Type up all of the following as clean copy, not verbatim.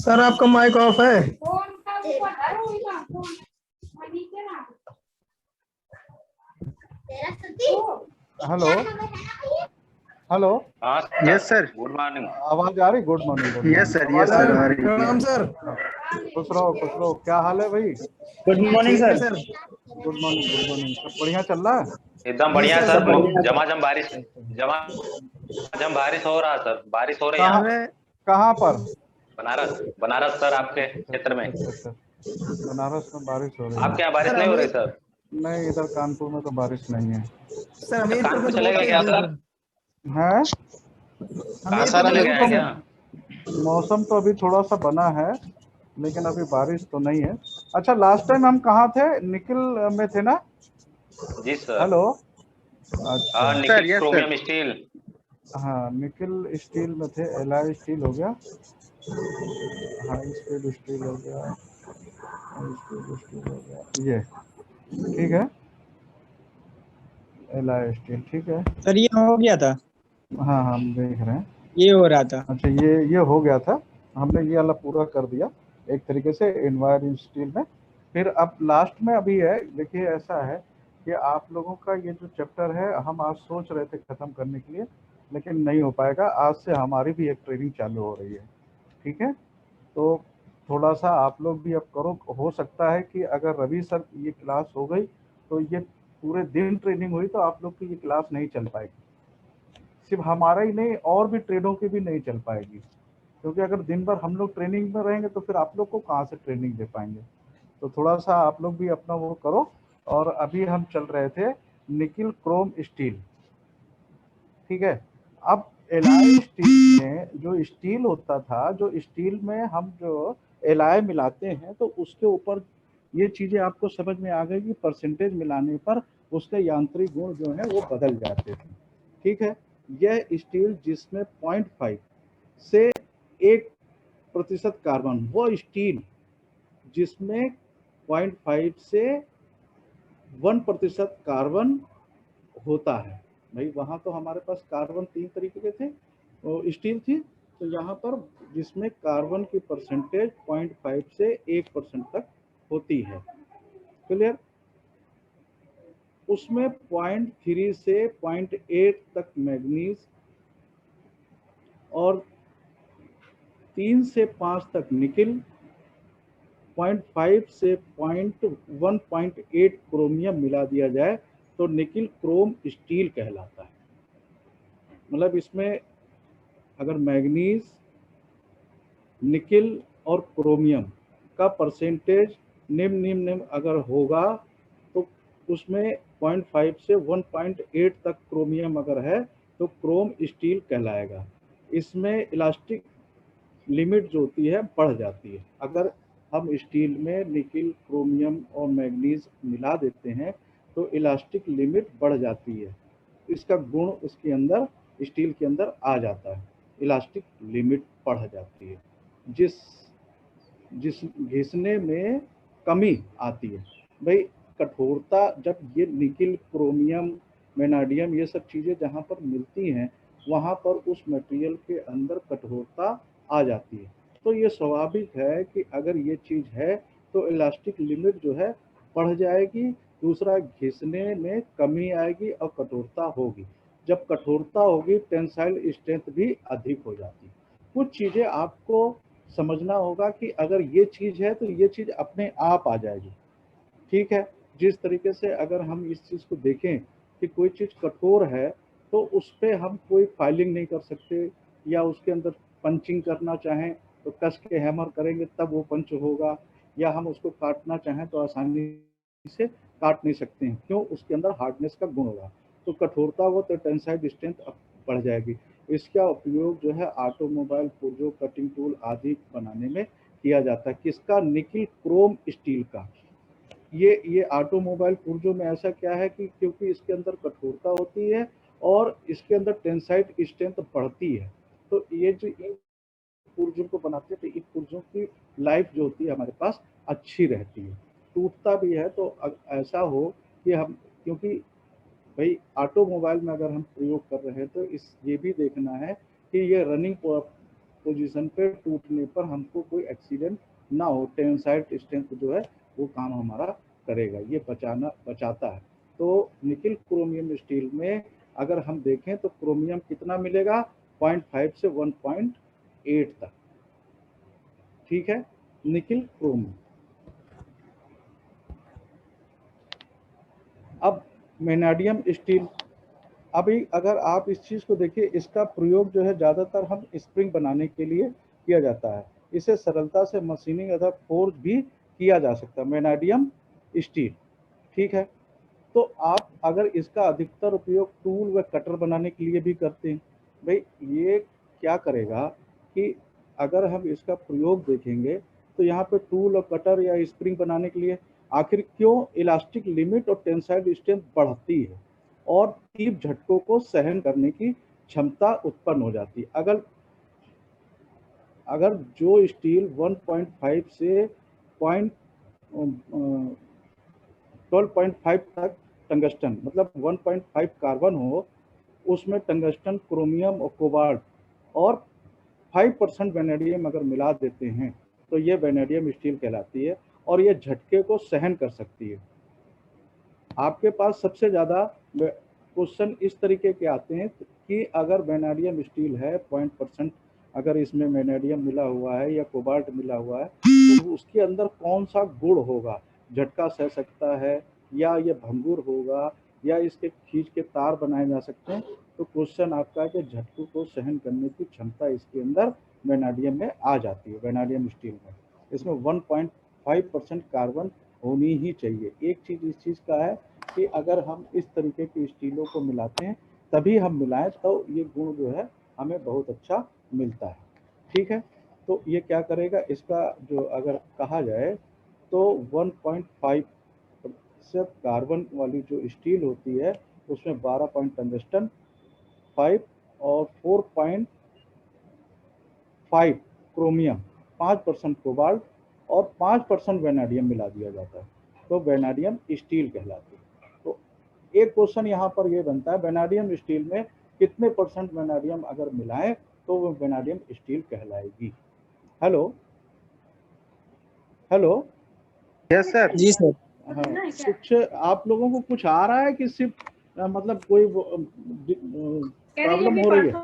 Sir आपका mike off है। Hello hello. Yes sir. Good morning. आवाज आ रही? Good morning. Yes sir, yes sir, आ रही है। प्रणाम सर। खुश रहो खुश रहो। क्या हाल है भाई? Good morning sir. Sir good morning good morning. सब बढ़िया चल रहा है? एकदम जी बढ़िया सर, सर। सब बढ़िया। झमाझम बारिश, झमाझम बारिश हो रहा सर। बारिश हो रही है कहाँ यहाँ पे। कहाँ पर? बनारस, बनारस सर, आपके अच्छा क्षेत्र अच्छा में। अच्छा अच्छा। बनारस में बारिश हो रही है? आपके यहाँ बारिश सर नहीं हो रही हमीर सर? नहीं, इधर कानपुर में तो बारिश नहीं है। सर तो हमीरपुर में कानपुर तो चले बहुत गए तेज क्या धूप सर? है? हमीरपुर में चले बहुत गए हैं तेज। क्या? मौसम तो अभी थोड़ा सा बना है, लेकिन अभी बारिश तो नहीं है। अच्छा, लास्ट टाइम हम कहाँ थे? निखिल में थे ना? जी सर। हेलो। हाँ, अच्छा। Nikhil sir yes sir. Chromium steel. हाँ, निखिल स्टील में थे। एलआई स्टील हो गया, हाई स्पीड स्टील हो गया, हाई स्पीड स्टील हो गया, ये ठीक है। एलआई स्टील ठीक है। सर ये हो गया था, हाँ हाँ, हम देख रहे हैं। ये हो रहा था। अच्छा, ये हो गया था। हमने ये वाला पूरा कर दिया एक तरीके से एनवायर स्टील में। फिर अब लास्ट में अभी है, देखिए ऐसा है कि आप लोगों का ये जो चैप्टर है हम आज सोच रहे थे ख़त्म करने के लिए, लेकिन नहीं हो पाएगा। आज से हमारी भी एक ट्रेनिंग चालू हो रही है, ठीक है? तो थोड़ा सा आप लोग भी अब करो। हो सकता है कि अगर रवि सर ये क्लास हो गई तो ये पूरे दिन ट्रेनिंग हुई तो आप लोग की ये क्लास नहीं चल पाएगी। सिर्फ हमारा ही नहीं, और भी ट्रेडों की भी नहीं चल पाएगी, क्योंकि अगर दिन भर हम लोग ट्रेनिंग में रहेंगे तो फिर आप लोग को कहाँ से ट्रेनिंग दे पाएंगे। तो थोड़ा सा आप लोग भी अपना वो करो। और अभी हम चल रहे थे निकिल क्रोम स्टील, ठीक है? अब एलआई स्टील में जो स्टील होता था, जो स्टील में हम जो एलआई मिलाते हैं तो उसके ऊपर ये चीज़ें आपको समझ में आ गई कि परसेंटेज मिलाने पर उसके यांत्रिक गुण जो है वो बदल जाते थे, ठीक है? यह स्टील जिसमें 0.5 से 1% कार्बन, वो स्टील जिसमें 0.5 से 1% कार्बन होता है। भाई वहाँ तो हमारे पास कार्बन 3 तरीके के थे, वो स्टील थी। तो यहाँ पर जिसमें कार्बन की परसेंटेज 0.5 से 1% तक होती है, क्लियर? उसमें 0.3 से 0.8 तक मैग्नीज और 3 से 5 तक निकिल, 0.5 से 1.8 क्रोमियम मिला दिया जाए तो निकिल क्रोम स्टील कहलाता है। मतलब इसमें अगर मैग्नीज, निकिल और क्रोमियम का परसेंटेज निम्न अगर होगा तो उसमें 0.5 से 1.8 तक क्रोमियम अगर है तो क्रोम स्टील कहलाएगा। इसमें इलास्टिक लिमिट जो होती है बढ़ जाती है। अगर हम स्टील में निकिल, क्रोमियम और मैग्नीज मिला देते हैं तो इलास्टिक लिमिट बढ़ जाती है। इसका गुण उसके अंदर, स्टील के अंदर आ जाता है, इलास्टिक लिमिट बढ़ जाती है, जिस घिसने में कमी आती है। भाई कठोरता, जब ये निकिल, क्रोमियम, वेनाडियम ये सब चीज़ें जहाँ पर मिलती हैं वहाँ पर उस मटेरियल के अंदर कठोरता आ जाती है। तो ये स्वाभाविक है कि अगर ये चीज़ है तो इलास्टिक लिमिट जो है बढ़ जाएगी, दूसरा घिसने में कमी आएगी और कठोरता होगी। जब कठोरता होगी टेंसाइल स्ट्रेंथ भी अधिक हो जाती है। कुछ चीज़ें आपको समझना होगा कि अगर ये चीज़ है तो ये चीज़ अपने आप आ जाएगी, ठीक है? जिस तरीके से अगर हम इस चीज़ को देखें कि कोई चीज़ कठोर है तो उस पर हम कोई फाइलिंग नहीं कर सकते, या उसके अंदर पंचिंग करना चाहें तो कस के हैमर करेंगे तब वो पंच होगा, या हम उसको काटना चाहें तो आसानी से काट नहीं सकते हैं। क्यों? उसके अंदर हार्डनेस का गुण होगा। तो कठोरता हो तो टेंसाइल स्ट्रेंथ बढ़ जाएगी। इसका उपयोग जो है ऑटोमोबाइल पुर्जों, कटिंग टूल आदि बनाने में किया जाता है। किसका? निकिल क्रोम स्टील का। ये ऑटोमोबाइल पुर्जों में ऐसा क्या है कि क्योंकि इसके अंदर कठोरता होती है और इसके अंदर टेंसाइल स्ट्रेंथ बढ़ती है, तो ये जो इन पुर्जों को बनाते हैं तो इन पुर्जों की लाइफ जो होती है हमारे पास अच्छी रहती है। टूटता भी है तो ऐसा हो कि हम, क्योंकि भाई ऑटोमोबाइल में अगर हम प्रयोग कर रहे हैं तो इस ये भी देखना है कि ये रनिंग पोजीशन पे टूटने पर हमको कोई एक्सीडेंट ना हो। टेंसाइल स्ट्रेंथ जो है वो काम हमारा करेगा, ये बचाता है। तो निकिल क्रोमियम स्टील में अगर हम देखें तो क्रोमियम कितना मिलेगा, 0.5 से 1.8 तक, ठीक है, निकिल क्रोमियम। अब वेनेडियम स्टील, अभी अगर आप इस चीज़ को देखिए, इसका प्रयोग जो है ज़्यादातर हम स्प्रिंग बनाने के लिए किया जाता है। इसे सरलता से मशीनिंग अथवा फोर्ज भी किया जा सकता है, वेनेडियम स्टील, ठीक है। तो आप अगर इसका अधिकतर उपयोग टूल व कटर बनाने के लिए भी करते हैं। भाई ये क्या करेगा कि अगर हम इसका प्रयोग देखेंगे तो यहाँ पे टूल और कटर या स्प्रिंग बनाने के लिए आखिर क्यों इलास्टिक लिमिट और टेंसाइल स्ट्रेंथ बढ़ती है और तीव्र झटकों को सहन करने की क्षमता उत्पन्न हो जाती है। अगर जो स्टील 1.5 से 12.5 तक टंगस्टन मतलब 1.5 कार्बन हो, उसमें टंगस्टन, क्रोमियम और कोबाल्ट और 5% वेनेडियम अगर मिला देते हैं तो ये वेनेडियम स्टील कहलाती है और ये झटके को सहन कर सकती है। आपके पास सबसे ज़्यादा क्वेश्चन इस तरीके के आते हैं कि अगर वेनेडियम स्टील है 0.% अगर इसमें वेनेडियम मिला हुआ है या कोबाल्ट मिला हुआ है तो उसके अंदर कौन सा गुण होगा, झटका सह सकता है या ये भंगुर होगा या इसके खींच के तार बनाए जा सकते हैं। तो क्वेश्चन आपका है कि झटकों को सहन करने की क्षमता इसके अंदर वेनेडियम में आ जाती है, वेनेडियम स्टील में। इसमें 1.5% कार्बन होनी ही चाहिए। एक चीज़ इस चीज़ का है कि अगर हम इस तरीके की स्टीलों को मिलाते हैं तभी हम मिलाएं तो ये गुण जो है हमें बहुत अच्छा मिलता है, ठीक है। तो ये क्या करेगा, इसका जो अगर कहा जाए तो 1.5% कार्बन वाली जो स्टील होती है उसमें 12 पॉइंट टंगस्टन, 5 और 4.5 क्रोमियम, 5% कोबाल्ट और 5% वेनेडियम मिला दिया जाता है तो वेनेडियम स्टील कहलाती है। तो एक क्वेश्चन यहाँ पर ये बनता है, वेनेडियम स्टील में कितने % वेनेडियम अगर मिलाएं तो वो वेनेडियम स्टील कहलाएगी। Hello hello, yes sir. जी सर। हाँ, कुछ आप लोगों को कुछ आ रहा है कि सिर्फ मतलब कोई प्रॉब्लम हो रही है?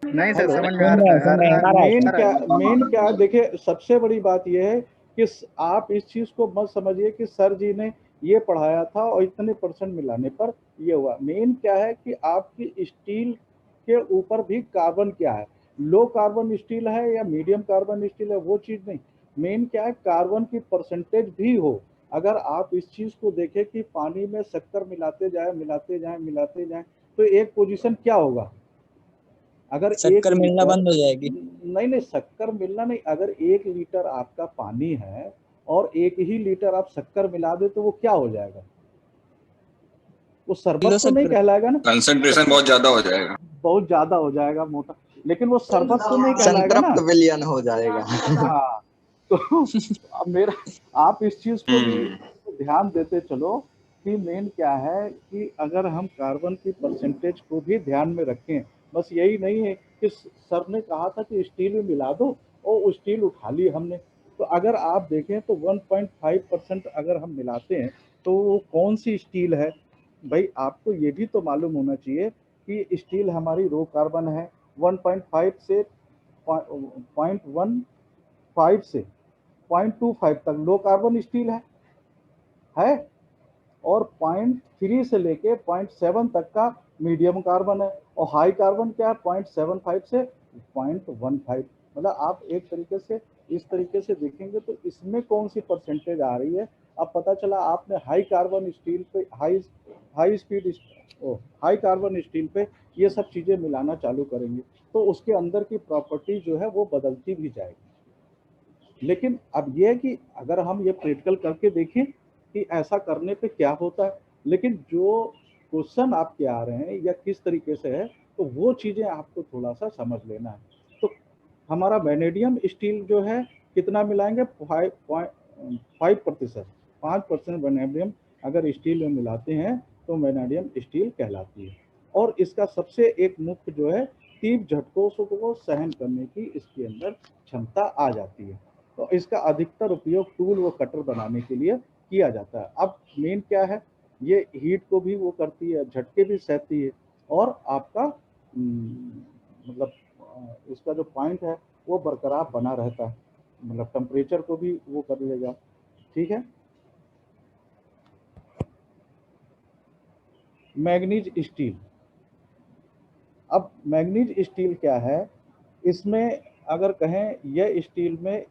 नहीं सर, समझ में आ सुन रहे हैं, रहा सुन रहे हैं, आ रहा है मेन सर। क्या, मेन क्या है, देखिए सबसे बड़ी बात यह है कि आप इस चीज को मत समझिए कि सर जी ने ये पढ़ाया था और इतने % मिलाने पर ये हुआ। मेन क्या है कि आपकी स्टील के ऊपर भी कार्बन क्या है, लो कार्बन स्टील है या मीडियम कार्बन स्टील है, वो चीज नहीं। मेन क्या है, कार्बन की परसेंटेज भी हो। अगर आप इस चीज को देखें कि पानी में शक्कर मिलाते जाए तो एक पोजीशन क्या होगा, अगर 1 शक्कर मिलना लीटर, बंद हो जाएगी। नहीं शक्कर मिलना नहीं, अगर 1 लीटर आपका पानी है और 1 ही लीटर आप शक्कर मिला दे तो वो क्या हो जाएगा, वो शरबत तो नहीं कहलाएगा ना, कंसंट्रेशन बहुत ज्यादा हो जाएगा, बहुत ज्यादा हो जाएगा मोटा, लेकिन वो शरबत तो नहीं कहलाएगा ना। संतृप्त विलयन हो जाएगा। हाँ, तो अब मेरा, आप इस चीज को भी ध्यान देते चलो कि मेन क्या है कि अगर हम कार्बन की परसेंटेज को भी ध्यान में रखें, बस यही नहीं है कि सर ने कहा था कि स्टील में मिला दो और स्टील उठा ली हमने। तो अगर आप देखें तो 1.5% अगर हम मिलाते हैं तो वो कौन सी स्टील है, भाई आपको ये भी तो मालूम होना चाहिए कि स्टील हमारी रो कार्बन है, 1.5 से 0.15 से 0.25 तक लो कार्बन स्टील है और 0.3 से लेके 0.7 तक का मीडियम कार्बन है और हाई कार्बन क्या है 0.75 से 0.15। मतलब आप एक तरीके से इस तरीके से देखेंगे तो इसमें कौन सी परसेंटेज आ रही है। अब पता चला आपने हाई कार्बन स्टील पे हाई कार्बन स्टील पे ये सब चीजें मिलाना चालू करेंगे तो उसके अंदर की प्रॉपर्टी जो है वो बदलती भी जाएगी। लेकिन अब ये है कि अगर हम ये प्रैक्टिकल करके देखें कि ऐसा करने पे क्या होता है, लेकिन जो क्वेश्चन आपके आ रहे हैं या किस तरीके से है तो वो चीजें आपको थोड़ा सा समझ लेना है। तो हमारा वेनेडियम स्टील जो है कितना मिलाएंगे, 5% वेनेडियम अगर स्टील में मिलाते हैं तो वेनेडियम स्टील कहलाती है। और इसका सबसे एक मुख्य जो है तीव्र झटकों को सहन करने की इसके अंदर क्षमता आ जाती है। तो इसका अधिकतर उपयोग टूल व कटर बनाने के लिए किया जाता है। अब मेन क्या है, ये हीट को भी वो करती है, झटके भी सहती है, और आपका मतलब इसका जो पॉइंट है वो बरकरार बना रहता है, मतलब टेम्परेचर को भी वो कर लेगा। ठीक है। Manganese steel. अब मैग्नीज स्टील क्या है, इसमें अगर कहें यह स्टील में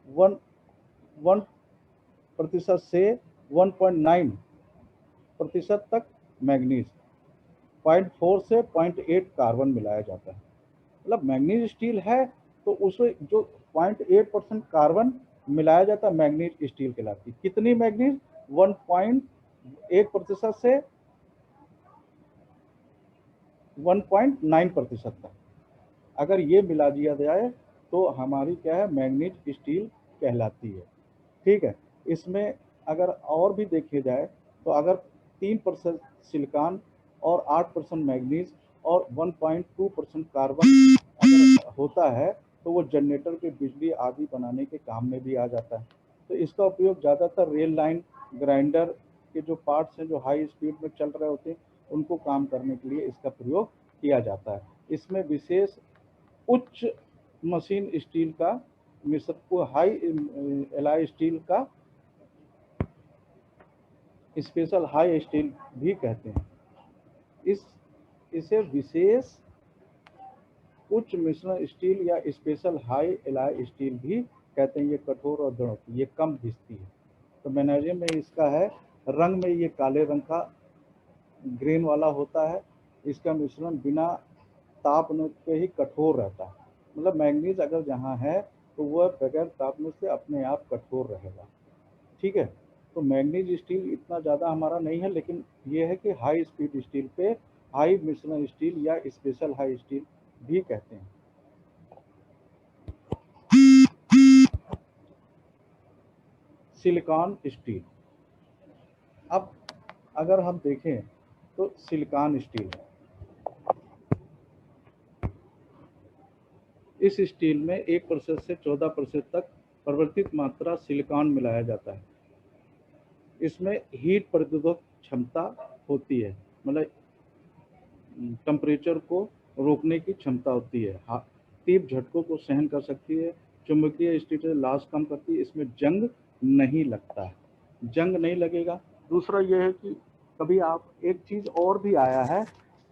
1% से 1.9% तक मैग्नीज, 0.4 से 0.8 कार्बन मिलाया जाता है। मतलब मैग्नीज स्टील है तो उसमें जो 0.8% कार्बन मिलाया जाता है, मैग्नीज स्टील कहलाती है। कितनी मैग्नीज? 1.1% से 1.9% तक अगर ये मिला दिया जाए तो हमारी क्या है, मैग्नीज स्टील कहलाती है। ठीक है। इसमें अगर और भी देखे जाए तो अगर 3% सिलिकॉन और 8% मैग्नीज और 1.2% कार्बन अगर होता है तो वो जनरेटर के बिजली आदि बनाने के काम में भी आ जाता है। तो इसका उपयोग ज़्यादातर रेल लाइन, ग्राइंडर के जो पार्ट्स हैं जो हाई स्पीड में चल रहे होते हैं उनको काम करने के लिए इसका प्रयोग किया जाता है। इसमें विशेष उच्च मशीन स्टील का मिश्रण को हाई एलॉय स्टील का स्पेशल हाई स्टील भी कहते हैं। इसे विशेष उच्च मिश्रण स्टील या स्पेशल हाई एलॉय स्टील भी कहते हैं। ये कठोर और दृढ़ होती है, ये कम घिसती है। तो मैग्नीशियम में इसका है, रंग में ये काले रंग का ग्रेन वाला होता है। इसका मिश्रण बिना तापने के ही कठोर रहता है। मतलब मैग्नीज अगर जहाँ है तो वह बगैर तापने से अपने आप कठोर रहेगा। ठीक है। तो मैग्नीज स्टील इतना ज़्यादा हमारा नहीं है, लेकिन ये है कि हाई स्पीड स्टील पे हाई मिश्रण स्टील या स्पेशल हाई स्टील भी कहते हैं। Silicon steel. अब अगर हम देखें तो सिलिकॉन स्टील, इस स्टील में 1% से 14% तक परिवर्तित मात्रा सिलिकॉन मिलाया जाता है। इसमें हीट प्रतिरोधक क्षमता होती है, मतलब टेम्परेचर को रोकने की क्षमता होती है, तीव्र झटकों को सहन कर सकती है, चुंबकीय स्थिति से लॉस कम करती है, इसमें जंग नहीं लगता है, जंग नहीं लगेगा। दूसरा यह है कि कभी आप एक चीज और भी आया है,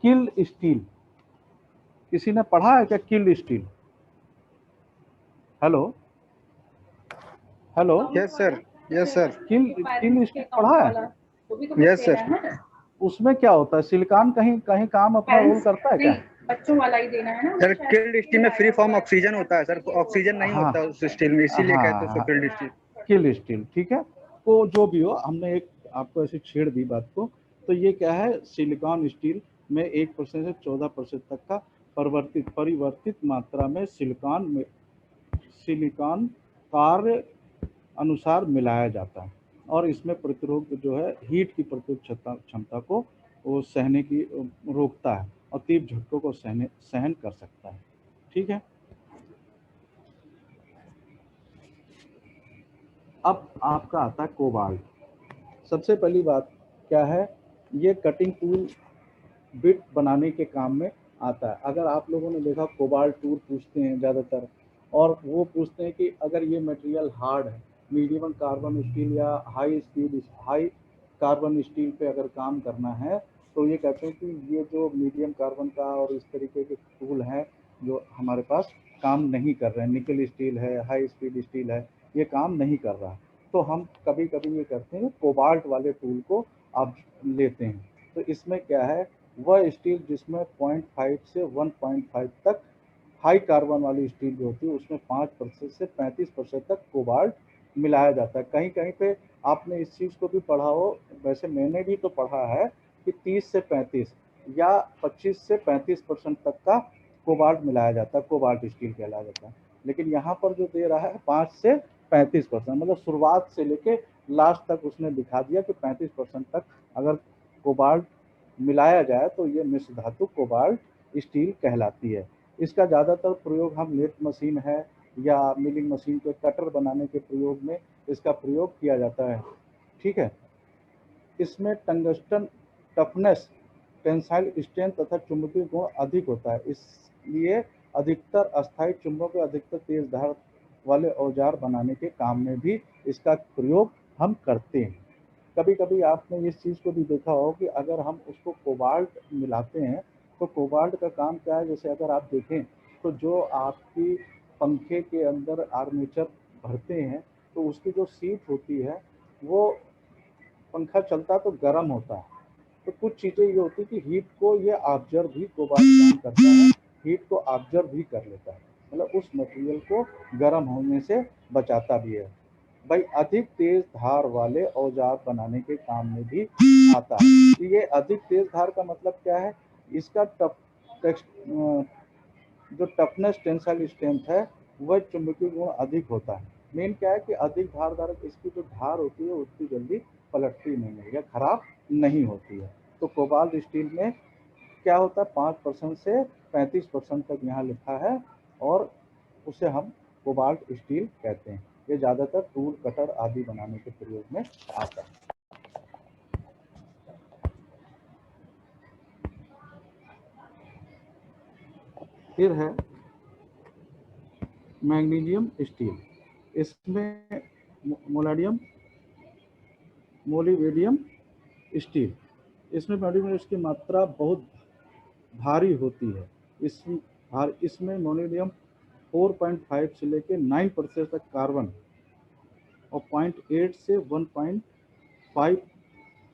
किल स्टील। किसी ने पढ़ा है क्या killed steel? Hello hello, yes sir, yes sir, killed steel पढ़ा है? Yes sir. उसमें क्या होता है, सिलिकॉन कहीं कहीं काम अपना रोल करता है क्या? बच्चों वाला ही देना है ना सर किल्ड स्टील में फ्री फॉर्म ऑक्सीजन होता है सर, ऑक्सीजन नहीं हाँ, होता उस स्टील में, इसीलिए हाँ, कहते हैं उसको हाँ, किल्ड स्टील। किल स्टील। ठीक है। तो जो भी हो, हमने एक आपको ऐसे छेड़ दी बात को। तो ये क्या है, सिलिकॉन स्टील में 1% से 14% तक का परिवर्तित मात्रा में सिलिकॉन कार्य अनुसार मिलाया जाता है, और इसमें प्रतिरोध जो है, हीट की प्रतिरोध क्षमता को वो सहने की रोकता है और तीव्र झटकों को सहन कर सकता है। ठीक है। अब आपका आता है कोबाल्ट। सबसे पहली बात क्या है, ये कटिंग टूल बिट बनाने के काम में आता है। अगर आप लोगों ने देखा, कोबाल्ट टूल पूछते हैं ज़्यादातर, और वो पूछते हैं कि अगर ये मटेरियल हार्ड है, मीडियम कार्बन स्टील या हाई कार्बन स्टील पे अगर काम करना है, तो ये कहते हैं कि ये जो मीडियम कार्बन का और इस तरीके के टूल हैं जो हमारे पास काम नहीं कर रहे हैं, निकल स्टील है, हाई स्पीड स्टील है, ये काम नहीं कर रहा। तो हम कभी कभी ये करते हैं, कोबाल्ट वाले टूल को आप लेते हैं। तो इसमें क्या है, वह स्टील जिसमें 0.5 से 1.5 तक हाई कार्बन वाली स्टील जो होती है, उसमें 5% से 35% तक कोबाल्ट मिलाया जाता है। कहीं कहीं पे आपने इस चीज़ को भी पढ़ा हो, वैसे मैंने भी तो पढ़ा है कि 30 से 35 या 25 से 35% तक का कोबाल्ट मिलाया जाता है, कोबाल्ट स्टील कहलाया जाता है। लेकिन यहाँ पर जो दे रहा है 5 से 35%, मतलब शुरुआत से लेके लास्ट तक उसने दिखा दिया कि 35% तक अगर कोबाल्ट मिलाया जाए तो ये मिश्र धातु कोबाल्ट स्टील कहलाती है। इसका ज़्यादातर प्रयोग हम लेथ मशीन है या मिलिंग मशीन के कटर बनाने के प्रयोग में इसका प्रयोग किया जाता है। ठीक है, इसमें टंगस्टन टफनेस, टेंसाइल स्ट्रेंथ तथा चुंबकीय गुण अधिक होता है, इसलिए अधिकतर अस्थायी चुंबक और अधिकतर तेज धार वाले औजार बनाने के काम में भी इसका प्रयोग हम करते हैं। कभी कभी आपने इस चीज़ को भी देखा हो कि अगर हम उसको कोबाल्ट मिलाते हैं तो कोबाल्ट का काम क्या है, जैसे अगर आप देखें तो जो आपकी पंखे के अंदर आर्मेचर भरते हैं तो उसकी जो सीट होती है वो पंखा चलता तो गर्म होता है, तो कुछ चीज़ें ये होती है कि हीट को ये ऑब्जर्व भी कोबाल्ट काम करता है, हीट को ऑब्जर्व भी कर लेता है, मतलब उस मटेरियल को गर्म होने से बचाता भी है। भाई अधिक तेज धार वाले औजार बनाने के काम में भी आता है। ये अधिक तेज धार का मतलब क्या है, इसका जो टफनेस टेंसाइल स्ट्रेंथ है वह चुंबकीय गुण अधिक होता है। मेन क्या है कि अधिक धारदार इसकी जो धार होती है उतनी जल्दी पलटती नहीं है या खराब नहीं होती है। तो कोबाल्ट स्टील में क्या होता है 5% से 35% तक यहाँ लिखा है और उसे हम कोबाल्ट स्टील कहते हैं। ये ज़्यादातर टूल कटर आदि बनाने के प्रयोग में आता है। फिर है मैग्नीशियम स्टील, इसमें मोलिबेडियम स्टील, इसमें मैग्नीशियम की मात्रा बहुत भारी होती है। इसमें मोलिबेडियम 4.5 से लेकर 9% तक कार्बन और 0.8 से 1.5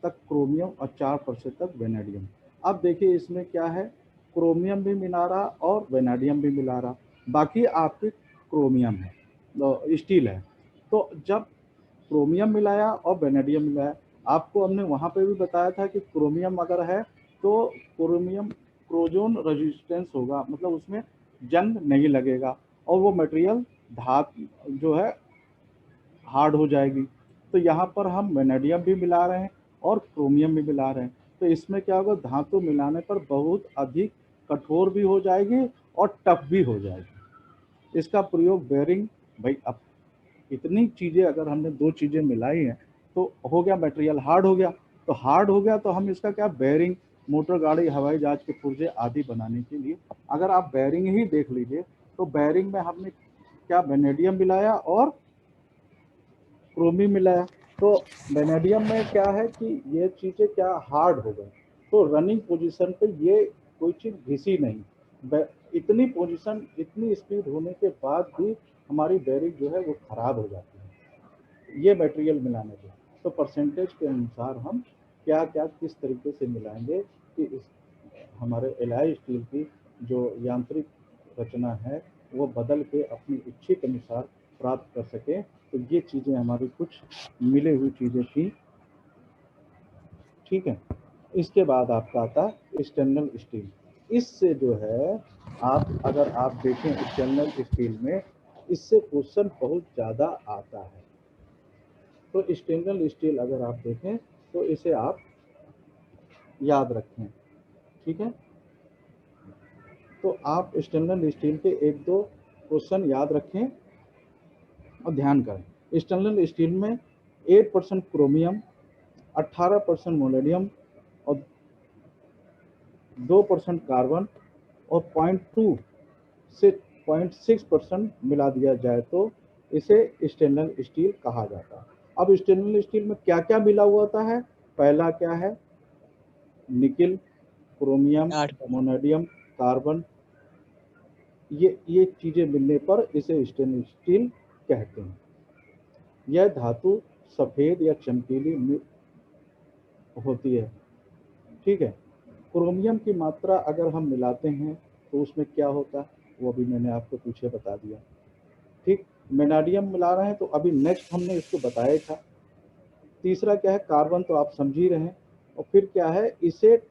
तक क्रोमियम और 4% तक वेनेडियम। अब देखिए इसमें क्या है, क्रोमियम भी मिला रहा और वेनेडियम भी मिला रहा, बाकी आपकी क्रोमियम है स्टील है। तो जब क्रोमियम मिलाया और वेनेडियम मिलाया, आपको हमने वहाँ पे भी बताया था कि क्रोमियम अगर है तो क्रोमियम क्रोजोन रेजिस्टेंस होगा, मतलब उसमें जंग नहीं लगेगा और वो मटेरियल धातु जो है हार्ड हो जाएगी। तो यहाँ पर हम वेनेडियम भी मिला रहे हैं और क्रोमियम भी मिला रहे हैं, तो इसमें क्या होगा, धातु मिलाने पर बहुत अधिक कठोर भी हो जाएगी और टफ भी हो जाएगी। इसका प्रयोग बेयरिंग, भाई अब इतनी चीज़ें अगर हमने दो चीज़ें मिलाई हैं तो हो गया मटेरियल हार्ड हो गया, तो हार्ड हो गया तो हम इसका क्या बेयरिंग, मोटर गाड़ी, हवाई जहाज के पुर्जे आदि बनाने के लिए, अगर आप बेयरिंग ही देख लीजिए तो बेयरिंग में हमने क्या वेनेडियम मिलाया और क्रोमियम मिलाया। तो वेनेडियम में क्या है कि ये चीज़ें क्या हार्ड हो गई, तो रनिंग पोजीशन पे ये कोई चीज़ घिसी नहीं, इतनी पोजीशन इतनी स्पीड होने के बाद भी हमारी बेयरिंग जो है वो ख़राब हो जाती है ये मटेरियल मिलाने से। तो परसेंटेज के अनुसार हम क्या क्या किस तरीके से मिलाएंगे कि इस हमारे एलॉय स्टील की जो यांत्रिक रचना है वो बदल के अपनी इच्छित अनुसार प्राप्त कर सकें। तो ये चीज़ें हमारी कुछ मिले हुई चीज़ें थी। ठीक है, इसके बाद आपका आता है स्टेनलेस स्टील। इससे जो है आप अगर आप देखें स्टेनलेस स्टील में इससे क्वेश्चन बहुत ज़्यादा आता है। तो स्टेनलेस स्टील अगर आप देखें तो इसे आप याद रखें। ठीक है, तो आप स्टेनलेस स्टील के एक दो क्वेश्चन याद रखें और ध्यान करें। स्टेनलेस स्टील में 8% क्रोमियम, 18% मोलिबेडियम और 2% कार्बन और 0.2 से 0.6% मिला दिया जाए तो इसे स्टेनलेस स्टील कहा जाता है। अब स्टेनलेस स्टील में क्या क्या मिला हुआ होता है, पहला क्या है, निकिल, क्रोमियम, मोलिबेडियम, कार्बन, ये चीज़ें मिलने पर इसे स्टेनलेस स्टील कहते हैं। यह धातु सफ़ेद या चमकीली होती है। ठीक है, क्रोमियम की मात्रा अगर हम मिलाते हैं तो उसमें क्या होता है वो भी मैंने आपको पीछे बता दिया। ठीक, वेनेडियम मिला रहे हैं तो अभी नेक्स्ट हमने इसको बताया था। तीसरा क्या है, कार्बन, तो आप समझ ही रहे हैं। और फिर क्या है, इसे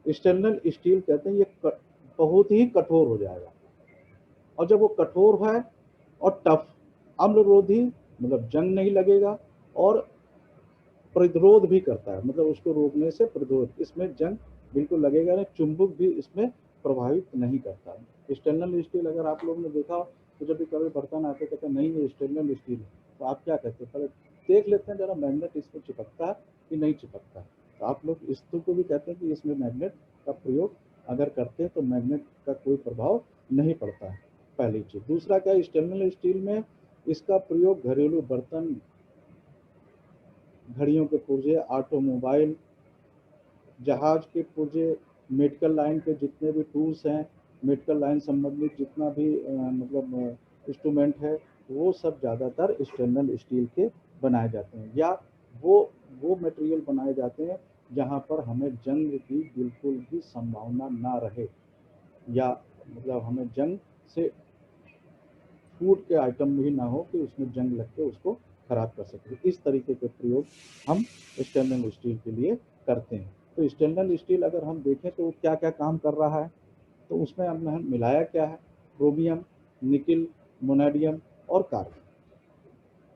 स्टेनलेस स्टील कहते हैं। ये बहुत ही कठोर हो जाएगा और जब वो कठोर है और टफ, अम्लरोधी, मतलब जंग नहीं लगेगा और प्रतिरोध भी करता है, मतलब उसको रोकने से प्रतिरोध, इसमें जंग बिल्कुल लगेगा नहीं, चुंबक भी इसमें प्रभावित नहीं करता है। स्टेनलेस स्टील अगर आप लोगों ने देखा हो तो जब भी कभी बर्तन आते कहते हैं नहीं ये स्टेनलेस स्टील है, तो आप क्या कहते हैं, पहले देख लेते हैं जरा मैग्नेट इसमें चिपकता है कि नहीं चिपकता है। तो आप लोग इस को भी कहते हैं कि इसमें मैग्नेट का प्रयोग अगर करते हैं तो मैग्नेट का कोई प्रभाव नहीं पड़ता है, पहली चीज़। दूसरा क्या है, स्टेनलेस स्टील में इसका प्रयोग घरेलू बर्तन, घड़ियों के पुर्जे, ऑटोमोबाइल, जहाज के पुर्जे, मेडिकल लाइन के जितने भी टूल्स हैं, मेडिकल लाइन संबंधित जितना भी मतलब इंस्ट्रूमेंट है, वो सब ज़्यादातर स्टेनलेस स्टील के बनाए जाते हैं, या वो मटेरियल बनाए जाते हैं जहाँ पर हमें जंग की बिल्कुल भी संभावना ना रहे, या मतलब हमें जंग से फूड के आइटम भी ना हो कि उसमें जंग लग के उसको खराब कर सके। इस तरीके के प्रयोग हम स्टेनलेस स्टील के लिए करते हैं। तो स्टेनलेस स्टील अगर हम देखें तो क्या क्या काम कर रहा है, तो उसमें हमने मिलाया क्या है, क्रोमियम, निकिल, मोनेडियम और कार्बन।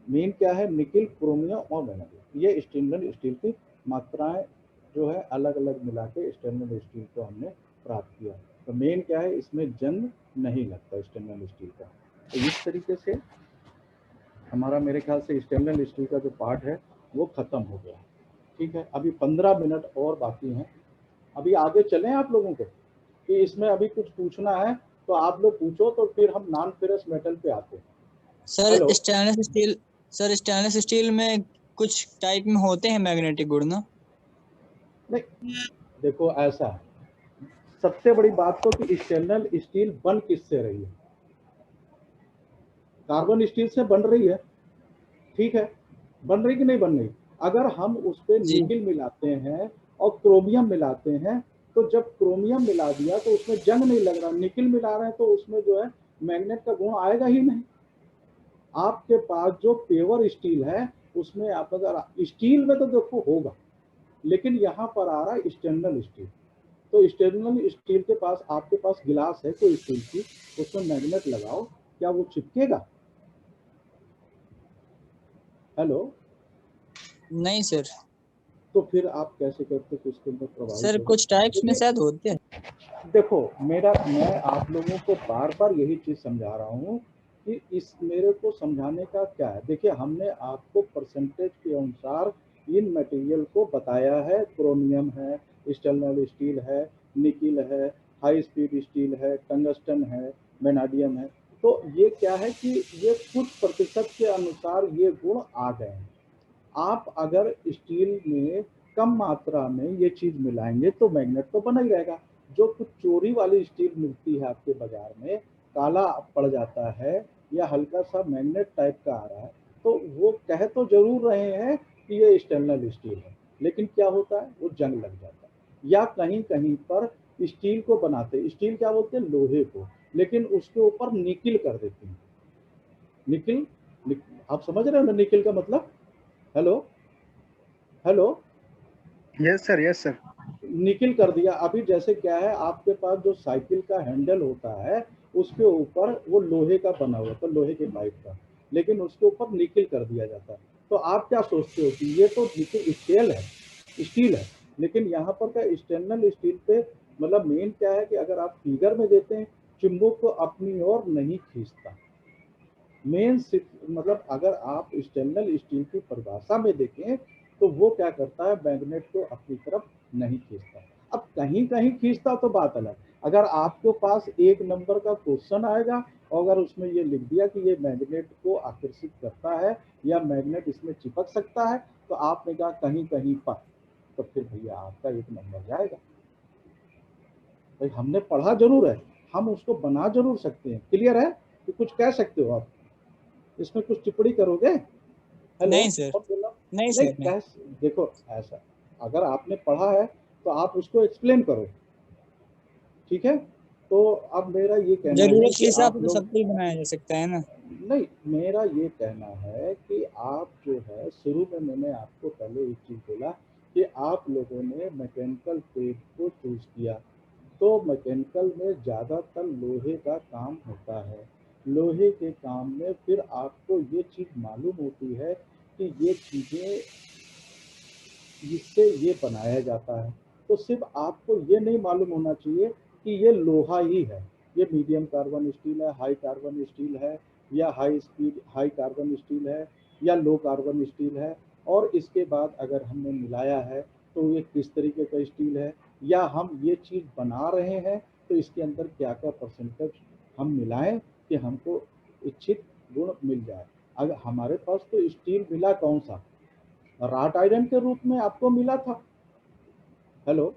मेन क्या है, निकिल, क्रोमियम और मोनेडियम, ये स्टेनलेस स्टील की मात्राएं जो है अलग अलग मिला के स्टेनलेस स्टील को हमने प्राप्त किया। तो मेन क्या है, इसमें जंग नहीं लगता स्टेनलेस स्टील का। तो इस तरीके से हमारा मेरे ख्याल से स्टेनलेस स्टील का जो पार्ट है वो ख़त्म हो गया। ठीक है, अभी 15 मिनट और बाकी हैं, अभी आगे चलें आप लोगों को कि इसमें अभी कुछ पूछना है तो आप लोग पूछो, तो फिर हम नॉन फेरस मेटल पे आते हैं। सर स्टेनलेस स्टील में कुछ टाइप में होते हैं मैग्नेटिक गुण ना? नहीं, देखो ऐसा है, सबसे बड़ी बात तो कि स्टेनलेस स्टील बन किससे रही है, कार्बन स्टील से बन रही है, ठीक है, बन रही कि नहीं बन रही। अगर हम उस पर निकिल मिलाते हैं और क्रोमियम मिलाते हैं, तो जब क्रोमियम मिला दिया तो उसमें जंग नहीं लग रहा, निकिल मिला रहे हैं तो उसमें जो है मैग्नेट का गुण आएगा ही नहीं। आपके पास जो पेवर स्टील है उसमें आप अगर स्टील में तो देखो होगा, लेकिन यहाँ पर आ रहा है स्टेनलेस स्टील, तो स्टेनलेस स्टील के पास आपके पास गिलास है कोई स्टील की, उसमें मैग्नेट लगाओ, क्या वो चिपकेगा? हेलो, नहीं सर। तो फिर आप कैसे करते कि उसके अंदर प्रभावित सर हो? कुछ टाइप्स में शायद होते हैं। देखो मैं आप लोगों को बार बार यही चीज समझा रहा हूँ कि इस मेरे को समझाने का क्या है। देखिए, हमने आपको परसेंटेज के अनुसार इन मटेरियल को बताया है, क्रोमियम है, स्टेनलेस स्टील है, निकिल है, हाई स्पीड स्टील है, टंगस्टन है, वेनाडियम है। तो ये क्या है कि ये कुछ प्रतिशत के अनुसार ये गुण आ गए हैं। आप अगर स्टील में कम मात्रा में ये चीज मिलाएंगे तो मैग्नेट तो बना ही रहेगा। जो कुछ चोरी वाली स्टील मिलती है आपके बाजार में, काला पड़ जाता है या हल्का सा मैग्नेट टाइप का आ रहा है, तो वो कह तो जरूर रहे हैं कि ये स्टेनलेस स्टील है, लेकिन क्या होता है, वो जंग लग जाता है। या कहीं कहीं पर स्टील को बनाते, स्टील क्या बोलते हैं, लोहे को, लेकिन उसके ऊपर निकिल कर देते हैं। निकिल, आप समझ रहे हो ना निकिल का मतलब? Hello hello, yes sir. निकिल कर दिया। अभी जैसे क्या है, आपके पास जो साइकिल का हैंडल होता है उसके ऊपर वो लोहे का बना हुआ था, लोहे के पाइप का, लेकिन उसके ऊपर निकिल कर दिया जाता है। तो आप क्या सोचते हो कि ये तो निकिल स्टील है, लेकिन यहाँ पर क्या स्टेनलेस स्टील पे मतलब मेन क्या है कि अगर आप फिगर में देते हैं, चुंबक को अपनी ओर नहीं खींचता। मेन मतलब अगर आप स्टेनलेस स्टील की परिभाषा में देखें तो वो क्या करता है, मैग्नेट को अपनी तरफ नहीं खींचता। अब कहीं कहीं खींचता तो बात अलग। अगर आपके पास एक नंबर का क्वेश्चन आएगा और अगर उसमें ये लिख दिया कि ये मैग्नेट को आकर्षित करता है या मैग्नेट इसमें चिपक सकता है, तो आपने कहा कहीं कहीं पर, तो फिर भैया आपका एक नंबर जाएगा। भाई हमने पढ़ा जरूर है, हम उसको बना जरूर सकते हैं। क्लियर है कि कुछ कह सकते हो आप, इसमें कुछ टिप्पणी करोगे? हेलो, नहीं सर। और बोला नहीं नहीं, सर नहीं। देखो ऐसा, अगर आपने पढ़ा है तो आप उसको एक्सप्लेन करो, ठीक है। तो अब मेरा ये कहना है जरूरत के कि हिसाब आप से तो लोग, सब कुछ बनाया जा सकता है ना। नहीं, मेरा ये कहना है कि आप जो है, शुरू में मैंने आपको पहले एक चीज बोला कि आप लोगों ने मैकेनिकल ट्रेड को चूज किया, तो मैकेनिकल में ज़्यादातर लोहे का काम होता है। लोहे के काम में फिर आपको ये चीज़ मालूम होती है कि ये चीज़ें जिससे ये बनाया जाता है। तो सिर्फ आपको ये नहीं मालूम होना चाहिए कि ये लोहा ही है, ये मीडियम कार्बन स्टील है, हाई कार्बन स्टील है, या हाई कार्बन स्टील है, या लो कार्बन स्टील है, और इसके बाद अगर हमने मिलाया है तो ये किस तरीके का स्टील है, या हम ये चीज़ बना रहे हैं तो इसके अंदर क्या क्या परसेंटेज हम मिलाएं कि हमको इच्छित गुण मिल जाए। अगर हमारे पास तो स्टील मिला कौन सा, राट आयरन के रूप में आपको मिला था। हेलो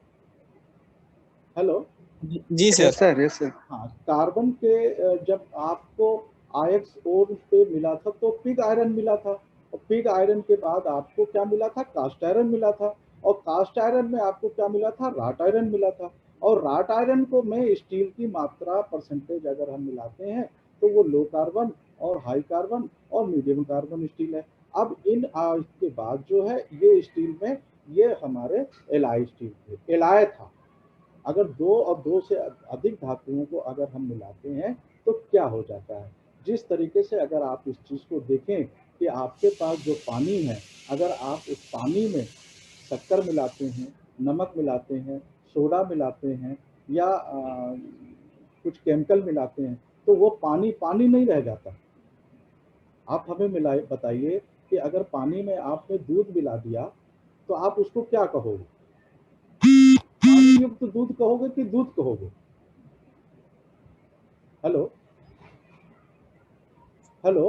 हेलो जी sir. Yes sir, yes sir. हाँ, कार्बन के जब आपको आयक्स ओर पे मिला था तो पिग आयरन मिला था, और पिग आयरन के बाद आपको क्या मिला था, कास्ट आयरन मिला था, और कास्ट आयरन में आपको क्या मिला था, राट आयरन मिला था। और राट आयरन को में स्टील की मात्रा परसेंटेज अगर हम मिलाते हैं तो वो लो कार्बन और हाई कार्बन और मीडियम कार्बन स्टील है। अब इन के बाद जो है ये स्टील में ये हमारे एलआई स्टील थे, एलआई था। अगर दो और दो से अधिक धातुओं को अगर हम मिलाते हैं तो क्या हो जाता है, जिस तरीके से अगर आप इस चीज़ को देखें कि आपके पास जो पानी है, अगर आप उस पानी में शक्कर मिलाते हैं, नमक मिलाते हैं, सोडा मिलाते हैं, या कुछ केमिकल मिलाते हैं, तो वो पानी पानी नहीं रह जाता। आप हमें बताइए कि अगर पानी में आपने दूध मिला दिया तो आप उसको क्या कहोगे, पानी युक्त दूध कहोगे कि दूध कहोगे? हेलो हेलो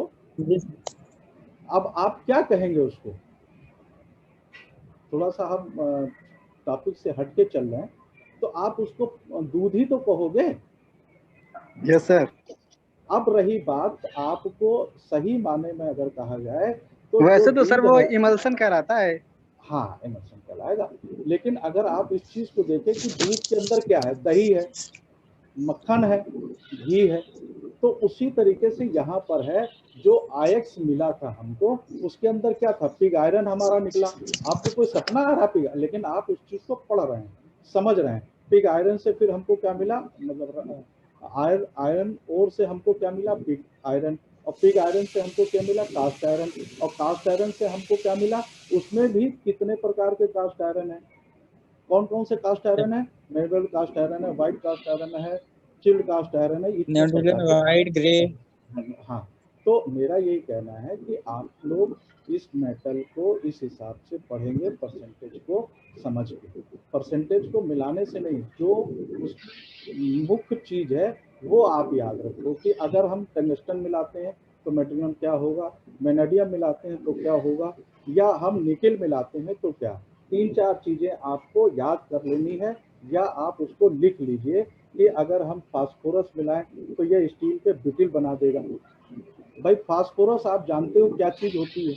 अब आप क्या कहेंगे उसको? थोड़ा सा हम टॉपिक से हट के चल रहे हैं, तो आप उसको दूध ही तो कहोगे। Yes sir. अब रही बात आपको सही माने में अगर कहा जाए तो वैसे जो तो सर दूध वो है, इमल्सन कहलाता है। हाँ इमल्सन कहलाएगा, लेकिन अगर आप इस चीज को देखें कि दूध के अंदर क्या है, दही है, मक्खन है, घी है, तो उसी तरीके से यहाँ पर है जो आयक्स मिला था हमको, उसके अंदर क्या था, पिग आयरन हमारा निकला। आपको कोई सपना आ रहा पिग, लेकिन आप उस चीज को पढ़ रहे हैं, समझ रहे हैं। पिग आयरन से फिर हमको क्या मिला, मतलब आयरन ओर से हमको क्या मिला, पिग आयरन, और पिग आयरन से हमको क्या मिला, कास्ट आयरन, और कास्ट आयरन से हमको क्या मिला, उसमें भी कितने प्रकार के कास्ट आयरन है, कौन कौन से कास्ट आयरन है, मिनरल कास्ट आयरन है, व्हाइट कास्ट आयरन है, चिल्ड कास्ट आयरन है, इतने प्रकार के वाइट ग्रे। हाँ, तो मेरा यही कहना है कि आप लोग इस मेटल को इस हिसाब से पढ़ेंगे, परसेंटेज को समझ के, परसेंटेज को मिलाने से नहीं, जो उस मुख्य चीज है वो आप याद रखो कि अगर हम टंगस्टन मिलाते हैं तो मेटलियम क्या होगा, वेनेडियम मिलाते हैं तो क्या होगा, या हम निकेल मिलाते हैं तो क्या। 3-4 चीजें आपको याद कर लेनी है, या आप उसको लिख लीजिए कि अगर हम फास्फोरस मिलाएं तो ये स्टील के ब्यूटिल बना देगा। भाई फास्फोरस आप जानते हो क्या चीज होती है,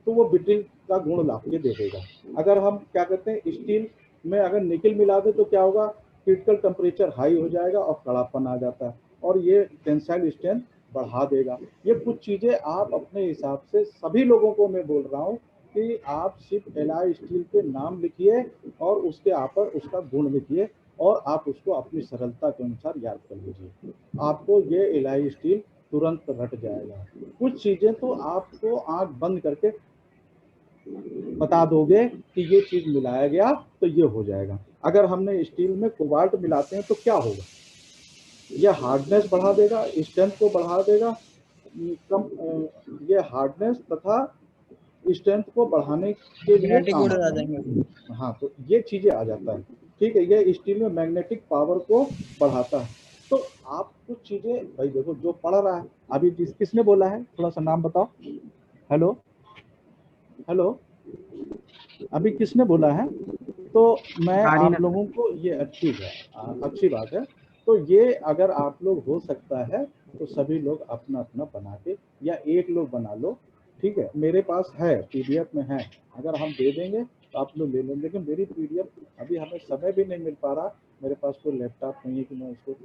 तो वो ब्यूटिल का गुण ला के दे देगा। अगर हम क्या कहते हैं, स्टील में अगर निकल मिला दे तो क्या होगा, क्रिटिकल टेम्परेचर हाई हो जाएगा और कड़ापन आ जाता है, और ये टेंसाइल स्ट्रेंथ बढ़ा देगा। ये कुछ चीजें आप अपने हिसाब से, सभी लोगों को मैं बोल रहा हूँ कि आप सिर्फ एलआई स्टील के नाम लिखिए और उसके ऊपर उसका गुण लिखिए, और आप उसको अपनी सरलता के अनुसार याद कर लीजिए, आपको ये एलआई स्टील तुरंत रट जाएगा। कुछ चीजें तो आपको आंख बंद करके बता दोगे कि ये चीज मिलाया गया तो ये हो जाएगा। अगर हमने स्टील में कोबाल्ट मिलाते हैं तो क्या होगा, यह हार्डनेस बढ़ा देगा, स्ट्रेंथ को बढ़ा देगा, कम ये हार्डनेस तथा स्ट्रेंथ को बढ़ाने के लिए मैग्नेटिक काम गुण आ आता है। जाएंगे। हाँ, तो ये चीजें आ जाता है, ठीक है। ये स्टील में मैग्नेटिक पावर को बढ़ाता है। तो आप कुछ चीजें भाई देखो, जो पढ़ रहा है अभी, किसने बोला है, थोड़ा सा नाम बताओ। हेलो हेलो अभी किसने बोला है? तो मैं आप लोगों को ये ठीक है, अच्छी बात है। तो ये अगर आप लोग हो सकता है तो सभी लोग अपना अपना बना के, या एक लोग बना लो, ठीक है। मेरे पास है, पीडीएफ में है, अगर हम दे देंगे तो आप लोग ले लें, लेकिन मेरी पीडीएफ अभी हमें समय भी नहीं मिल पा रहा, मेरे पास कोई लैपटॉप नहीं है कि मैं उसको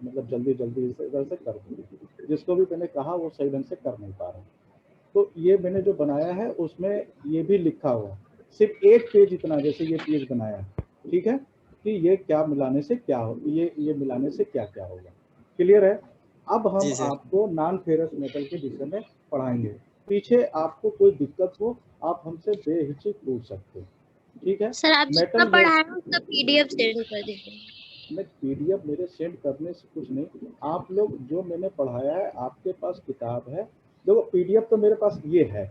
मतलब जल्दी जल्दी इधर से कर दूँ, जिसको भी मैंने कहा वो सही ढंग से कर नहीं पा रहा। तो ये मैंने जो बनाया है उसमें ये भी लिखा हुआ, सिर्फ एक पेज इतना, जैसे ये पेज बनाया, ठीक है, कि ये क्या मिलाने से क्या हो, ये मिलाने से क्या क्या होगा। क्लियर है? अब हम जी सर। आपको नॉन फेरस मेटल के विषय में पढ़ाएंगे। पीछे आपको कोई दिक्कत हो आप हमसे बेहिचक पूछ सकते हो, ठीक है। सर आप जितना मेटल पढ़ाया उसका पीडीएफ सेंड कर दीजिए। मैं PDF मेरे सेंड करने से कुछ नहीं, आप लोग जो मैंने पढ़ाया है आपके पास किताब है, देखो PDF तो मेरे पास ये है,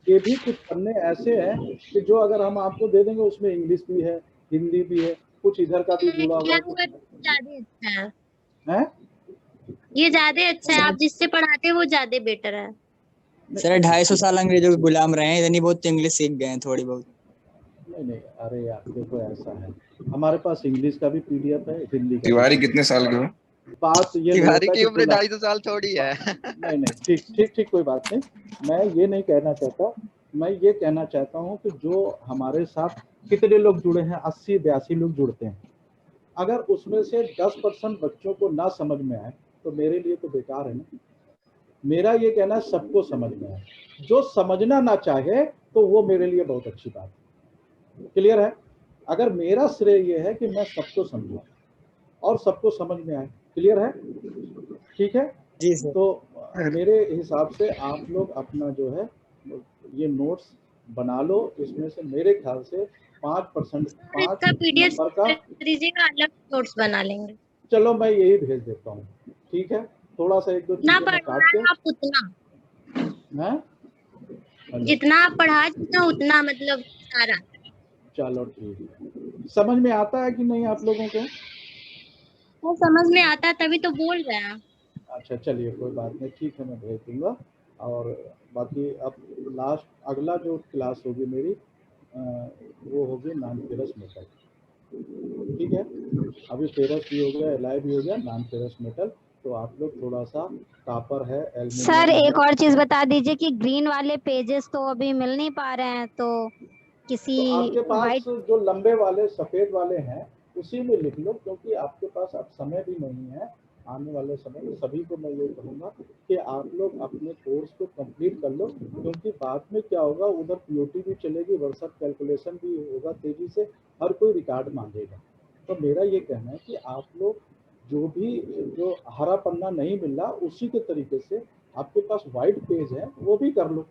ये भी कुछ पन्ने ऐसे हैं कि जो अगर हम आपको दे देंगे उसमें इंग्लिश भी है, हिंदी भी है, कुछ इधर का भी जुड़ा हुआ है, कुछ ज्यादा अच्छा है, है। ये ज्यादा अच्छा है, आप जिससे पढ़ाते हैं वो ज्यादा बेटर है। सर 250 साल अंग्रेजों के गुलाम रहे हैं, इतनी बहुत इंग्लिश सीख गए हैं थोड़ी बहुत। नहीं, अरे यार देखो ऐसा है, हमारे पास इंग्लिश का भी PDF है, हिंदी का तिवारी भी। कितने साल के हो? बात ये नहीं तिवारी होता की कि उम्र 250 साल थोड़ी है। नहीं, ठीक, कोई बात नहीं, मैं ये नहीं कहना चाहता, मैं ये कहना चाहता हूँ कि जो हमारे साथ कितने लोग जुड़े हैं, 80-82 लोग जुड़ते हैं, अगर उसमें से 10% बच्चों को ना समझ में आए तो मेरे लिए तो बेकार है ना। मेरा ये कहना है सबको समझ में आए, जो समझना ना चाहे तो वो मेरे लिए बहुत अच्छी बात है। क्लियर है? अगर मेरा श्रेय ये है कि मैं सबको समझाऊं और सबको समझ में आए। क्लियर है? ठीक है जी सर। तो मेरे हिसाब से आप लोग अपना जो है ये नोट्स बना लो, इसमें से मेरे ख्याल से 5% इसका 5 PDF नंबर का, दीजिएगा, अलग नोट्स बना लेंगे। चलो मैं यही भेज देता हूँ, ठीक है, थोड़ा सा 1-2 ना चीजें मैं पढ़ना काट के, आप उतना, है जितना आप पढ़ा जितना उतना, मतलब सारा। चलो ठीक है। समझ में आता है कि नहीं आप लोगों को? वो समझ में आता है तभी तो बोल रहे हैं। अच्छा चलिए कोई बात नहीं, ठीक है, मैं भेज दूंगा। और बाकी अब लास्ट अगला जो क्लास होगी मेरी वो होगी नॉन फेरस मेटल। ठीक है, अभी फेरस भी हो गया, एलॉय भी हो गया, नॉन फेरस मेटल, तो आप लोग थोड़ा सा कॉपर है, सर एल्युमिनियम एक है। और चीज बता दीजिए कि ग्रीन वाले पेजेस तो अभी मिल नहीं पा रहे हैं, तो किसी तो आपके पास वाइट, जो लंबे वाले सफेद वाले हैं उसी में लिख लो, क्योंकि आपके पास अब समय भी नहीं है, आने वाले समय में सभी को मैं ये कहूँगा कि आप लोग अपने कोर्स को कंप्लीट कर लो, क्योंकि बाद में क्या होगा, उधर POT भी चलेगी, वर्षा कैलकुलेशन भी होगा तेजी से, हर कोई रिकॉर्ड मांगेगा। तो मेरा ये कहना है कि आप लोग जो हरा पन्ना नहीं मिल रहा उसी के तरीके से आपके पास व्हाइट पेज है वो भी कर लो।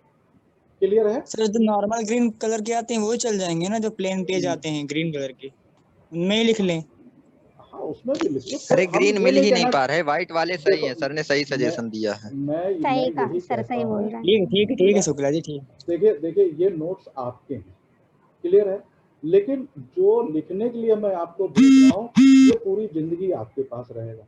क्लियर है? सर जो नॉर्मल ग्रीन कलर के आते हैं वो चल जाएंगे ना, जो प्लेन पेज आते हैं ग्रीन कलर के, उनमें ही लिख लें। हाँ उसमें भी लिख लो। अरे हम ग्रीन ये मिल ही नहीं कहना, पा रहे, व्हाइट वाले सही देखो हैं, सर ने सही सजेशन दिया है। मैं सही यही कहा सर, कहता सही बोल हूँ। रहे हैं। ठीक है शुक्ला जी, ठीक। देखिए ये नोट्स आपके हैं, क्लियर है, लेकिन जो लिखने के लिए मैं आपको भेज रहा हूँ ये पूरी जिंदगी आपके पास रहेगा,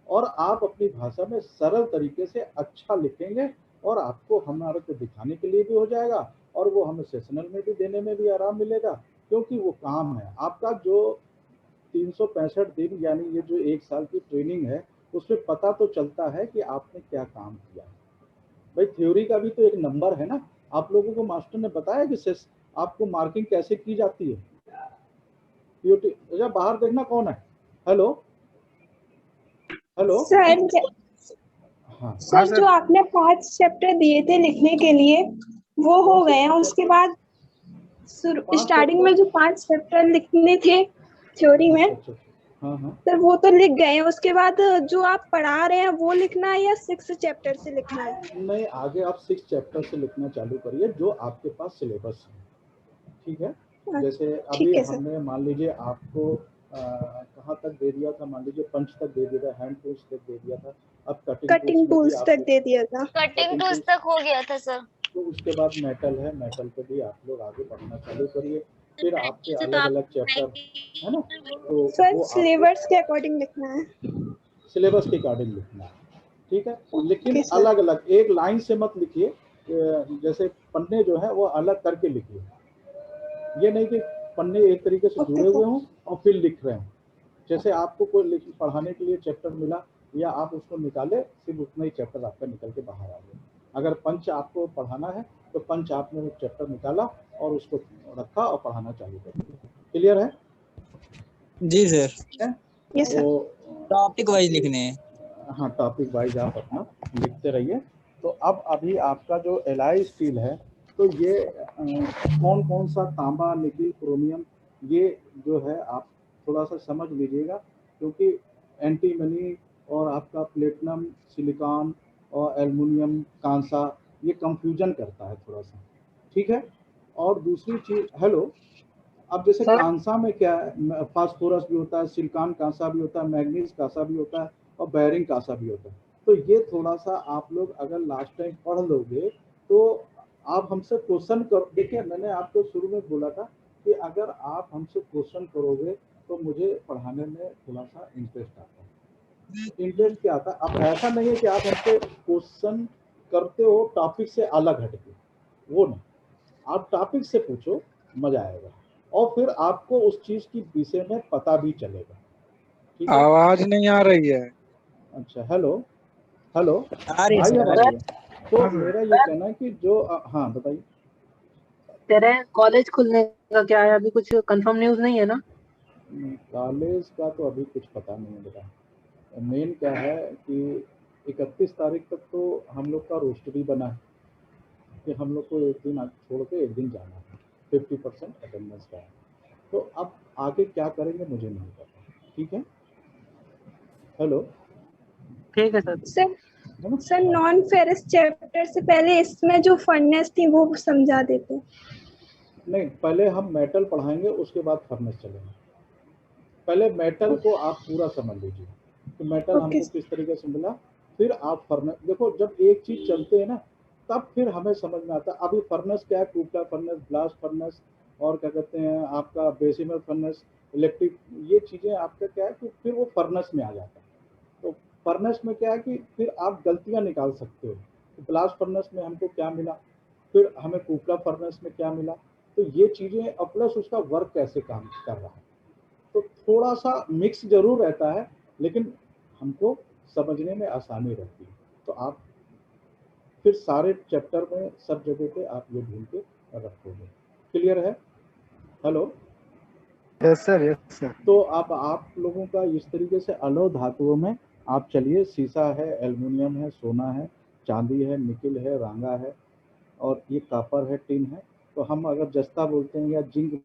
और आप अपनी भाषा में सरल तरीके से अच्छा लिखेंगे, और आपको हमारे को दिखाने के लिए भी हो जाएगा, और वो हमें सेशनल में भी देने में भी आराम मिलेगा, क्योंकि वो काम है आपका। जो 365 दिन यानी ये जो 1 साल की ट्रेनिंग है, उसमें पता तो चलता है कि आपने क्या काम किया। भाई थ्योरी का भी तो एक नंबर है ना, आप लोगों को मास्टर ने बताया कि आपको मार्किंग कैसे की जाती है। POT बाहर देखना कौन है, हेलो हेलो। सर हाँ सर जो आपने 5 चैप्टर दिए थे लिखने के लिए वो हो गए हैं, उसके बाद स्टार्टिंग में जो 5 चैप्टर लिखने थे थ्योरी में, हाँ सर वो तो लिख गए हैं, उसके बाद जो आप पढ़ा रहे हैं वो लिखना है या 6 चैप्टर से लिखना है? नहीं, आगे आप 6 चैप्टर से लिखना चालू करिए जो आपके पास सिलेबस है। ठीक है, जैसे अभी हमने मान लीजिए आपको कहाँ तक दे दिया था, मान लीजिए पंच तक दे दिया था, हैंड टूल्स तक दे दिया था, अब कटिंग टूल्स तक दे दिया था। कटिंग टूल्स तक हो गया था सर। तो उसके बाद मेटल है, मेटल पे भी आप लोग आगे पढ़ना चालू करिए, फिर आपके अलग अलग चैप्टर है ना, तो सर सिलेबस के अकॉर्डिंग लिखना है, सिलेबस के अकॉर्डिंग लिखना है। ठीक है, लेकिन अलग अलग एक लाइन से मत लिखिए, जैसे पन्ने जो है वो अलग करके लिखिए, ये नहीं कि पन्ने एक तरीके से जुड़े हुए हों और फिर लिख रहे हों। जैसे आपको कोई पढ़ाने के लिए चैप्टर मिला या आप उसको निकाले, सिर्फ उतना ही चैप्टर आपका निकल के बाहर आ गया। अगर पंच आपको पढ़ाना है तो पंच आपने वो चैप्टर निकाला और उसको रखा और पढ़ाना चालू कर दिया। क्लियर है? जी सर। तो टॉपिक वाइज लिखने हैं। हाँ टॉपिक वाइज आप अपना लिखते रहिए। तो अब अभी आपका जो एलॉय स्टील है, तो ये कौन कौन सा तांबा, निकिल, क्रोमियम, ये जो है आप थोड़ा सा समझ लीजिएगा, क्योंकि एंटीमनी और आपका प्लेटिनम, सिलिकॉन और एल्युमिनियम, कांसा, ये कंफ्यूजन करता है थोड़ा सा। ठीक है, और दूसरी चीज, हेलो अब जैसे कांसा में क्या है, फास्फोरस भी होता है, सिलिकॉन कांसा भी होता है, मैग्नीज कांसा भी होता है और बैरिंग कांसा भी होता है। तो ये थोड़ा सा आप लोग अगर लास्ट टाइम पढ़ लोगे तो आप हमसे क्वेश्चन करो। देखिए मैंने आपको शुरू में बोला था कि अगर आप हमसे क्वेश्चन करोगे तो मुझे पढ़ाने में थोड़ा सा इंटरेस्ट आता है। इंटरेस्ट क्या आता है, अब ऐसा नहीं है कि आप हमसे क्वेश्चन करते हो टॉपिक से अलग हटके, वो नहीं, आप टॉपिक से पूछो, मजा आएगा और फिर आपको उस चीज की विषय में पता भी चलेगा। ठीक है, आवाज नहीं आ रही है। अच्छा हेलो हेलो आ रही है भाई, सर, आ रही है। तो मेरा ये कहना है कि जो हाँ बताइए। तेरे कॉलेज खुलने का क्या है, अभी कुछ कंफर्म न्यूज़ नहीं है ना? कॉलेज का तो अभी कुछ पता नहीं है बेटा। मेन क्या है कि 31 तारीख तक तो हम लोग का रोस्टर ही बना है कि हम लोग को एक दिन छोड़ के एक दिन जाना है, 50% अटेंडेंस का है। तो अब आगे क्या करेंगे मुझे नहीं पता। ठीक है, हेलो ठीक है sir. Sir non ferrous chapter से पहले इसमें जो फर्नेस थी वो समझा देते। नहीं, पहले हम मेटल पढ़ाएंगे उसके बाद फर्नेस चलेंगे। पहले मेटल को आप पूरा समझ लीजिए कि मेटल हमको किस तरीके से मिला, फिर आप फर्नेस। देखो जब एक चीज चलते हैं ना तब फिर हमें समझ में आता है। अभी फर्नेस क्या है, कूपला फर्नेस, ब्लास्ट फर्नेस और क्या कहते हैं आपका बेसिमल फर्नेस, इलेक्ट्रिक, ये चीजें आपका क्या है कि फिर वो फर्नेस में आ जाता है। तो फर्नेस में क्या है कि फिर आप गलतियां निकाल सकते हो। तो ब्लास्ट फर्नेस में हमको क्या मिला, फिर हमें कूपला फर्नेस में क्या मिला, तो ये चीजें और प्लस उसका वर्क कैसे काम कर रहा है। तो थोड़ा सा मिक्स जरूर रहता है लेकिन हमको समझने में आसानी रहती है। तो आप फिर सारे चैप्टर में सब जगह पे आप ये ढूंढ के रखोगे। क्लियर है, hello? Yes sir, yes sir. तो आप लोगों का इस तरीके से अलौ धातुओं में आप चलिए, सीसा है, एल्युमिनियम है, सोना है, चांदी है, निकिल है, रांगा है और ये कॉपर है, टिन है। तो हम अगर जस्ता बोलते हैं या जिंक